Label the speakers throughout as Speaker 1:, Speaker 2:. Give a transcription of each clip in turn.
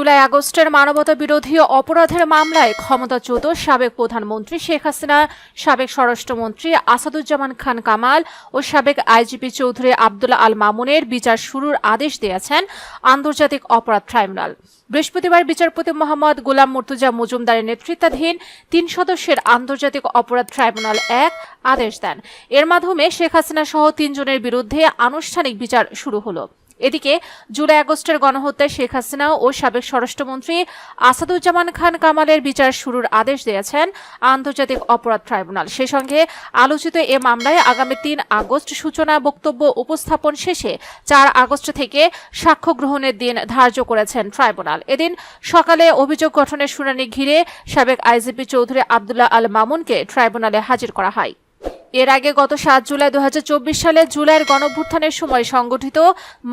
Speaker 1: জুলাই আগস্টের মানবতা বিরোধী অপরাধের মামলায় ক্ষমতাচ্যুত সাবেক প্রধানমন্ত্রী শেখ হাসিনা, সাবেক স্বরাষ্ট্রমন্ত্রী আসাদুজ্জামান খান কামাল ও সাবেক আইজিপি চৌধুরী আব্দুল্লাহ আল মামুনের বিচার শুরুর আদেশ দিয়েছেন আন্তর্জাতিক অপরাধ ট্রাইব্যুনাল। বৃহস্পতিবার বিচারপতি মোহাম্মদ গোলাম মুর্তুজা মজুমদারের নেতৃত্বাধীন ৩ সদস্যের আন্তর্জাতিক অপরাধ ট্রাইব্যুনাল এক আদেশ দেন। এর মাধ্যমে শেখ হাসিনা সহ ৩ জনের বিরুদ্ধে আনুষ্ঠানিক বিচার শুরু হলো। এদিকে জুলাই আগস্টের গণহত্যায় শেখ হাসিনা ও সাবেক স্বরাষ্ট্রমন্ত্রী আসাদুজ্জামান খান কামালের বিচার শুরুর আদেশ দিয়েছেন আন্তর্জাতিক অপরাধ ট্রাইব্যুনাল। সেই সঙ্গে আলোচিত এ মামলায় আগামী ৩ আগস্ট সূচনা বক্তব্য উপস্থাপন শেষে ৪ আগস্ট থেকে সাক্ষ্য গ্রহণের দিন ধার্য করেছেন ট্রাইব্যুনাল। এদিন সকালে অভিযোগ গঠনের শুনানি ঘিরে সাবেক আইজিপি চৌধুরী আব্দুল্লাহ আল মামুনকে ট্রাইব্যুনালে হাজির করা হয়। এর আগে গত ৭ জুলাই ২০২৪ সালে জুলাইয়ের গণঅভ্যুত্থানের সময় সংগঠিত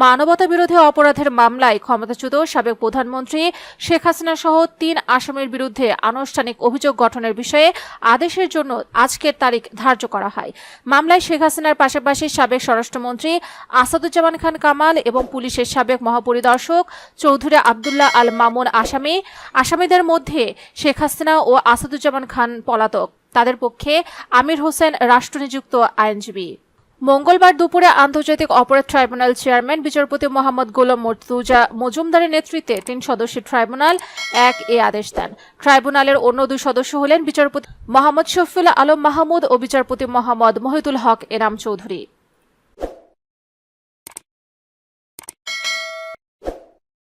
Speaker 1: মানবতা বিরোধী অপরাধের মামলায় ক্ষমতাচ্যুত সাবেক প্রধানমন্ত্রী শেখ হাসিনা সহ ৩ আসামির বিরুদ্ধে আনুষ্ঠানিক অভিযোগ গঠনের বিষয়ে আদেশের জন্য আজকের তারিখ ধার্য করা হয়। মামলায় শেখ হাসিনার পাশাপাশি সাবেক স্বরাষ্ট্রমন্ত্রী আসাদুজ্জামান খান কামাল এবং পুলিশের সাবেক মহাপরিদর্শক চৌধুরী আব্দুল্লাহ আল মামুন আসামিদের মধ্যে শেখ হাসিনা ও আসাদুজ্জামান খান পলাতক। তাদের পক্ষে আমির হোসেন রাষ্ট্রনিযুক্ত আইনজীবী। মঙ্গলবার দুপুরে আন্তর্জাতিক অপরাধ ট্রাইব্যুনাল চেয়ারম্যান বিচারপতি মোহাম্মদ গোলাম মুর্তুজা মজুমদারের নেতৃত্বে ৩ সদস্যের ট্রাইব্যুনাল এক এ আদেশ দেন। ট্রাইব্যুনালের অন্য 2 সদস্য হলেন বিচারপতি মোহাম্মদ শফিউল আলম মাহমুদ ও বিচারপতি মোহাম্মদ মহিদুল হক এনাম চৌধুরী।